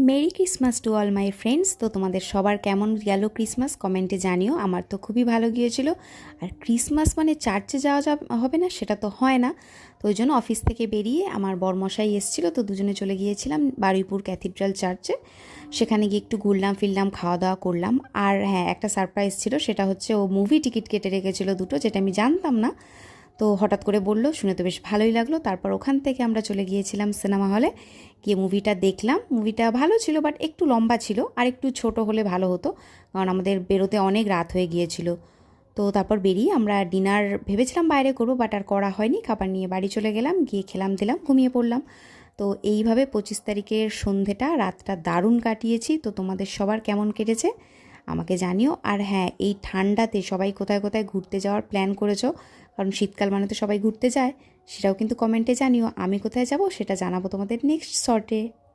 Merry Christmas to all my friends. তো তোমাদের সবার কেমন গেল ক্রিসমাস কমেন্টে জানিও। আমার তো খুবই ভালো গিয়েছিল। আর ক্রিসমাস মানে চার্চে যাওয়া হবে না সেটা তো হয় না। তো ওই জন্য অফিস থেকে বেরিয়ে আমার বরমশাই এসেছিলো, তো দুজনে চলে গিয়েছিলাম বারুইপুর ক্যাথিড্রাল চার্চে। সেখানে গিয়ে একটু ঘুরলাম ফিরলাম, খাওয়া দাওয়া করলাম। আর হ্যাঁ, একটা সারপ্রাইজ ছিল, সেটা হচ্ছে ও মুভি টিকিট কেটে রেখেছিলো দুটো, যেটা আমি জানতাম না। তো হঠাৎ করে বলল, শুনে তো বেশ ভালোই লাগলো। তারপর ওখান থেকে আমরা চলে গিয়েছিলাম সিনেমা হলে, গিয়ে মুভিটা দেখলাম। মুভিটা ভালো ছিল, বাট একটু লম্বা ছিল, আর একটু ছোট হলে ভালো হতো, কারণ আমাদের বেরোতে অনেক রাত হয়ে গিয়েছিল। তো তারপর বেরিয়ে আমরা ডিনার ভেবেছিলাম বাইরে করবো, বাট আর করা হয়নি। খাবার নিয়ে বাড়ি চলে গেলাম, গিয়ে খেলাম দিলাম, ঘুমিয়ে পড়লাম। তো এইভাবে 25 তারিখের সন্ধেটা রাতটা দারুণ কাটিয়েছি। তো তোমাদের সবার কেমন কেটেছে আমাকে জানিও। আর হ্যাঁ, এই ঠান্ডাতে সবাই কোথায় কোথায় ঘুরতে যাওয়ার প্ল্যান করেছো, কারণ শীতকাল মানে তো সবাই ঘুরতে যায়, সেটাও কিন্তু কমেন্টে জানিও। আমি কোথায় যাব সেটা জানাবো তোমাদের নেক্সট শর্টে।